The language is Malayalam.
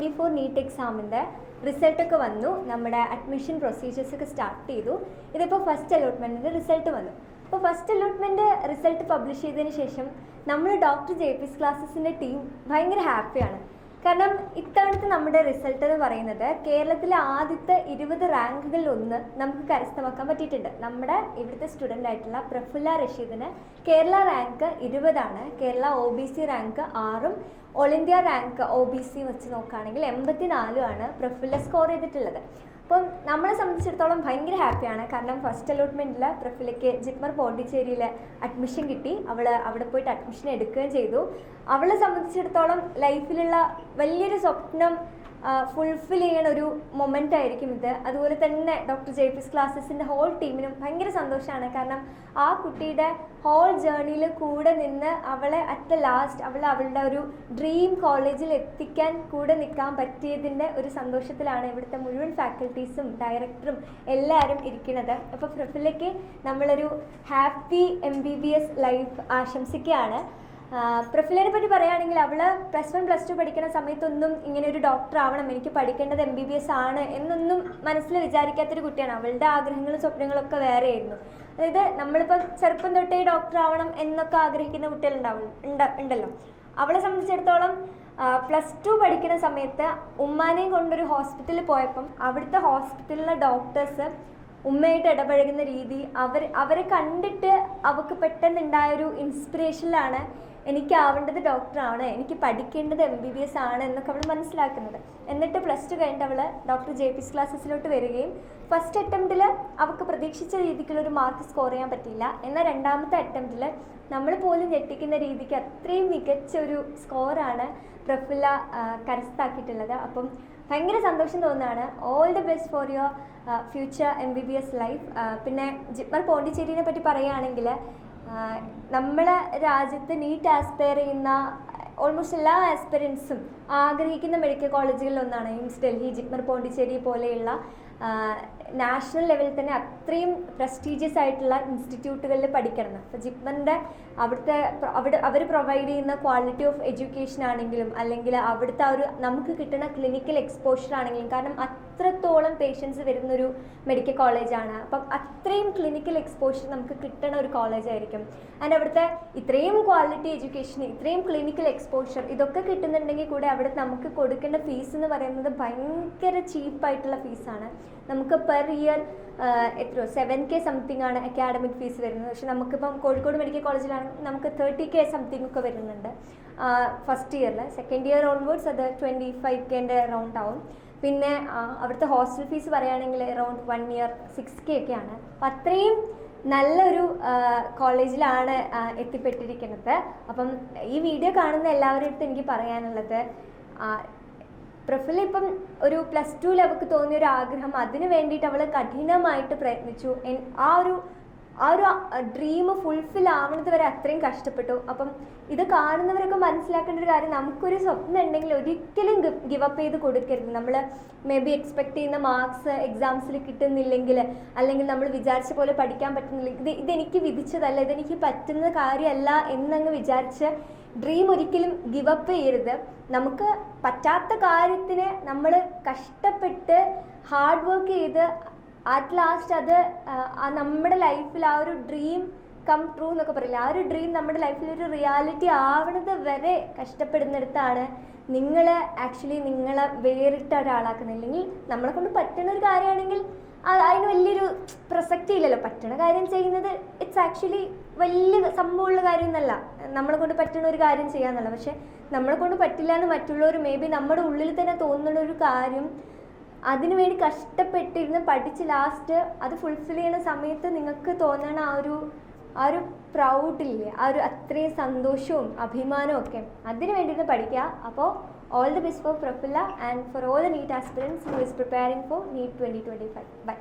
2024 നീറ്റ് എക്സാമിൻ്റെ റിസൾട്ടൊക്കെ വന്നു. നമ്മുടെ അഡ്മിഷൻ പ്രൊസീജിയേഴ്സൊക്കെ സ്റ്റാർട്ട് ചെയ്തു. ഇതിപ്പോൾ ഫസ്റ്റ് അലോട്ട്മെൻറ്റിൻ്റെ റിസൾട്ട് വന്നു. അപ്പോൾ ഫസ്റ്റ് അലോട്ട്മെൻറ്റ് റിസൾട്ട് പബ്ലിഷ് ചെയ്തതിന് ശേഷം നമ്മൾ ഡോക്ടർ JP's ക്ലാസ്സസിൻ്റെ ടീം ഭയങ്കര ഹാപ്പിയാണ്. കാരണം ഇത്തവണത്തെ നമ്മുടെ റിസൾട്ട് എന്ന് പറയുന്നത് കേരളത്തിലെ ആദ്യത്തെ 20 റാങ്കുകളിലൊന്ന് നമുക്ക് കരസ്ഥമാക്കാൻ പറ്റിയിട്ടുണ്ട്. നമ്മുടെ ഇവിടുത്തെ സ്റ്റുഡൻ്റ് ആയിട്ടുള്ള പ്രഫുല്ല റഷീദിന് കേരള റാങ്ക് 20ആണ്, കേരള OBC റാങ്ക് 6ഉം ഓൾ ഇന്ത്യ റാങ്ക് OBC വെച്ച് നോക്കുകയാണെങ്കിൽ 84ആണ് പ്രഫുല്ല സ്കോർ ചെയ്തിട്ടുള്ളത്. അപ്പം നമ്മളെ സംബന്ധിച്ചിടത്തോളം ഭയങ്കര ഹാപ്പിയാണ്. കാരണം ഫസ്റ്റ് അലോട്ട്മെൻറ്റിൽ പ്രഫുല്ലയ്ക്ക് ജിപ്മർ പോണ്ടിച്ചേരിയിൽ അഡ്മിഷൻ കിട്ടി. അവൾ അവിടെ പോയിട്ട് അഡ്മിഷൻ എടുക്കുകയും ചെയ്തു. അവളെ സംബന്ധിച്ചിടത്തോളം ലൈഫിലുള്ള വലിയൊരു സ്വപ്നം ഫുൾഫിൽ ചെയ്യണ ഒരു മൊമെൻ്റ് ആയിരിക്കും ഇത്. അതുപോലെ തന്നെ ഡോക്ടർ JP's ക്ലാസ്സസിൻ്റെ ഹോൾ ടീമിനും ഭയങ്കര സന്തോഷമാണ്. കാരണം ആ കുട്ടിയുടെ ഹോൾ ജേർണിയിൽ കൂടെ നിന്ന് അവളെ അറ്റ് ദ ലാസ്റ്റ് അവളുടെ ഒരു ഡ്രീം കോളേജിൽ എത്തിക്കാൻ കൂടെ നിൽക്കാൻ പറ്റിയതിൻ്റെ ഒരു സന്തോഷത്തിലാണ് ഇവിടുത്തെ മുഴുവൻ ഫാക്കൽറ്റീസും ഡയറക്ടറും എല്ലാവരും ഇരിക്കുന്നത്. അപ്പോൾ പ്രഫുല്ലയ്ക്ക് നമ്മളൊരു ഹാപ്പി MBBS ലൈഫ് ആശംസിക്കുകയാണ്. പ്രഫുല്ലിനെ പറ്റി പറയുകയാണെങ്കിൽ അവൾ +1 +2 പഠിക്കുന്ന സമയത്തൊന്നും ഇങ്ങനെ ഒരു ഡോക്ടർ ആവണം, എനിക്ക് പഠിക്കേണ്ടത് MBBS ആണ് എന്നൊന്നും മനസ്സിൽ വിചാരിക്കാത്തൊരു കുട്ടിയാണ്. അവളുടെ ആഗ്രഹങ്ങളും സ്വപ്നങ്ങളൊക്കെ വേറെയായിരുന്നു. അതായത് നമ്മളിപ്പോൾ ചെറുപ്പം തൊട്ടേ ഡോക്ടർ ആവണം എന്നൊക്കെ ആഗ്രഹിക്കുന്ന ഉണ്ടല്ലോ. അവളെ സംബന്ധിച്ചിടത്തോളം +2 പഠിക്കുന്ന സമയത്ത് ഉമ്മാനെയും കൊണ്ടൊരു ഹോസ്പിറ്റലിൽ പോയപ്പം അവിടുത്തെ ഹോസ്പിറ്റലിലെ ഡോക്ടേഴ്സ് ഉമ്മയായിട്ട് ഇടപഴകുന്ന രീതി, അവരെ കണ്ടിട്ട് അവൾക്ക് പെട്ടെന്നുണ്ടായൊരു ഇൻസ്പിറേഷനിലാണ് എനിക്ക് ആവേണ്ടത് ഡോക്ടറാണ്, എനിക്ക് പഠിക്കേണ്ടത് MBBS ആണ് എന്നൊക്കെ അവൾ മനസ്സിലാക്കുന്നത്. എന്നിട്ട് +2 കഴിഞ്ഞിട്ട് അവൾ ഡോക്ടർ JP's ക്ലാസ്സസിലോട്ട് വരികയും ഫസ്റ്റ് അറ്റംപ്റ്റിൽ അവൾക്ക് പ്രതീക്ഷിച്ച രീതിക്കുള്ളൊരു മാർക്ക് സ്കോർ ചെയ്യാൻ പറ്റിയില്ല. എന്നാൽ രണ്ടാമത്തെ അറ്റംപ്റ്റിൽ നമ്മൾ പോലും ഞെട്ടിക്കുന്ന രീതിക്ക് അത്രയും മികച്ചൊരു സ്കോറാണ് പ്രഫുല്ല കരസ്ഥമാക്കിയിട്ടുള്ളത്. അപ്പം ഭയങ്കര സന്തോഷം തോന്നുന്നതാണ്. All the best for your future MBBS life. പിന്നെ ജിപ്മർ പോണ്ടിച്ചേരിനെ പറ്റി പറയുകയാണെങ്കിൽ നമ്മളെ രാജ്യത്ത് നീറ്റ് ആസ്പയർ ചെയ്യുന്ന ഓൾമോസ്റ്റ് എല്ലാ ആസ്പിറൻസും ആഗ്രഹിക്കുന്ന മെഡിക്കൽ കോളേജുകളിലൊന്നാണ് എയിംസ് ഡൽഹി, ജിപ്മർ പോണ്ടിച്ചേരി പോലെയുള്ള നാഷണൽ ലെവലിൽ തന്നെ അത്രയും പ്രസ്റ്റീജിയസ് ആയിട്ടുള്ള ഇൻസ്റ്റിറ്റ്യൂട്ടുകളിൽ പഠിക്കണം. അപ്പോൾ ജിപ്മറിൻ്റെ അവർ പ്രൊവൈഡ് ചെയ്യുന്ന ക്വാളിറ്റി ഓഫ് എഡ്യൂക്കേഷൻ ആണെങ്കിലും അല്ലെങ്കിൽ അവിടുത്തെ ഒരു നമുക്ക് കിട്ടുന്ന ക്ലിനിക്കൽ എക്സ്പോഷർ ആണെങ്കിലും, കാരണം അത്രത്തോളം പേഷ്യൻസ് വരുന്നൊരു മെഡിക്കൽ കോളേജാണ്. അപ്പം അത്രയും ക്ലിനിക്കൽ എക്സ്പോഷർ നമുക്ക് കിട്ടുന്ന ഒരു കോളേജായിരിക്കും. ആൻഡ് അവിടുത്തെ ഇത്രയും ക്വാളിറ്റി എഡ്യൂക്കേഷൻ, ഇത്രയും ക്ലിനിക്കൽ എക്സ്പോഷർ ഇതൊക്കെ കിട്ടുന്നുണ്ടെങ്കിൽ കൂടെ അവിടെ നമുക്ക് കൊടുക്കേണ്ട ഫീസ് എന്ന് പറയുന്നത് ഭയങ്കര ചീപ്പായിട്ടുള്ള ഫീസാണ്. നമുക്ക് പെർ ഇയർ എത്രയോ 7K സംതിങ് ആണ് അക്കാഡമിക് ഫീസ് വരുന്നത്. പക്ഷെ നമുക്കിപ്പം കോഴിക്കോട് മെഡിക്കൽ കോളേജിലാണെങ്കിൽ നമുക്ക് 30K സംതിങ് ഒക്കെ വരുന്നുണ്ട് ഫസ്റ്റ് ഇയറിൽ. സെക്കൻഡ് ഇയർ ഓൺവേർഡ്സ് അത് 25Kൻ്റെ അറൗണ്ട് ആവും. പിന്നെ അവിടുത്തെ ഹോസ്റ്റൽ ഫീസ് പറയുകയാണെങ്കിൽ അറൗണ്ട് 1 ഇയർ 6K ഒക്കെയാണ്. അപ്പം അത്രയും നല്ലൊരു കോളേജിലാണ് എത്തിപ്പെട്ടിരിക്കുന്നത്. അപ്പം ഈ വീഡിയോ കാണുന്ന എല്ലാവരുടെ അടുത്തും എനിക്ക് പറയാനുള്ളത്, പ്രഫുല്ല ഇപ്പം ഒരു +2 അവൾക്ക് തോന്നിയൊരു ആഗ്രഹം, അതിന് വേണ്ടിയിട്ട് അവൾ കഠിനമായിട്ട് പ്രയത്നിച്ചു. ആ ഒരു ഡ്രീം ഫുൾഫിൽ ആവുന്നത് വരെ അത്രയും കഷ്ടപ്പെട്ടു. അപ്പം ഇത് കാണുന്നവരൊക്കെ മനസ്സിലാക്കേണ്ട ഒരു കാര്യം, നമുക്കൊരു സ്വപ്നം ഉണ്ടെങ്കിൽ ഒരിക്കലും ഗിവ് അപ്പ് ചെയ്ത് കൊടുക്കരുത്. നമ്മൾ മേ ബി എക്സ്പെക്ട് ചെയ്യുന്ന മാർക്സ് എക്സാംസിൽ കിട്ടുന്നില്ലെങ്കിൽ, അല്ലെങ്കിൽ നമ്മൾ വിചാരിച്ച പോലെ പഠിക്കാൻ പറ്റുന്നില്ല, ഇതെനിക്ക് വിധിച്ചതല്ല, ഇതെനിക്ക് പറ്റുന്ന കാര്യമല്ല എന്നങ്ങ് വിചാരിച്ച് ഡ്രീം ഒരിക്കലും ഗിവ് അപ്പ് ചെയ്യരുത്. നമുക്ക് പറ്റാത്ത കാര്യത്തിന് നമ്മൾ കഷ്ടപ്പെട്ട് ഹാർഡ് വർക്ക് ചെയ്ത് അറ്റ് ലാസ്റ്റ് അത് നമ്മുടെ ലൈഫിൽ ആ ഒരു ഡ്രീം കം ട്രൂ എന്നൊക്കെ പറയില്ല, ആ ഒരു ഡ്രീം നമ്മുടെ ലൈഫിൽ ഒരു റിയാലിറ്റി ആവണത് വരെ കഷ്ടപ്പെടുന്നിടത്താണ് നിങ്ങൾ ആക്ച്വലി നിങ്ങളെ വേറിട്ട ഒരാളാക്കുന്നത്. അല്ലെങ്കിൽ നമ്മളെ കൊണ്ട് പറ്റുന്ന ഒരു കാര്യമാണെങ്കിൽ അതിന് വലിയൊരു പ്രസക്തി ഇല്ലല്ലോ. പറ്റണ കാര്യം ചെയ്യുന്നത് ഇറ്റ്സ് ആക്ച്വലി വലിയ സംഭവമുള്ള കാര്യമൊന്നുമല്ല, നമ്മളെ കൊണ്ട് പറ്റുന്ന ഒരു കാര്യം ചെയ്യാന്നല്ല. പക്ഷെ നമ്മളെ കൊണ്ട് പറ്റില്ല എന്ന് മറ്റുള്ളവർ മേ ബി നമ്മുടെ ഉള്ളിൽ തന്നെ തോന്നുന്ന ഒരു കാര്യം അതിനുവേണ്ടി കഷ്ടപ്പെട്ടിരുന്ന് പഠിച്ച് ലാസ്റ്റ് അത് ഫുൾഫിൽ ചെയ്യുന്ന സമയത്ത് നിങ്ങൾക്ക് തോന്നണ ആ ഒരു പ്രൗഡില്ലേ, ആ ഒരു അത്രയും സന്തോഷവും അഭിമാനവും ഒക്കെ അതിന് വേണ്ടിയിട്ട് പഠിക്കുക. അപ്പോൾ all the best for Prafula and for all the NEET aspirants who is preparing for NEET 2025. Bye.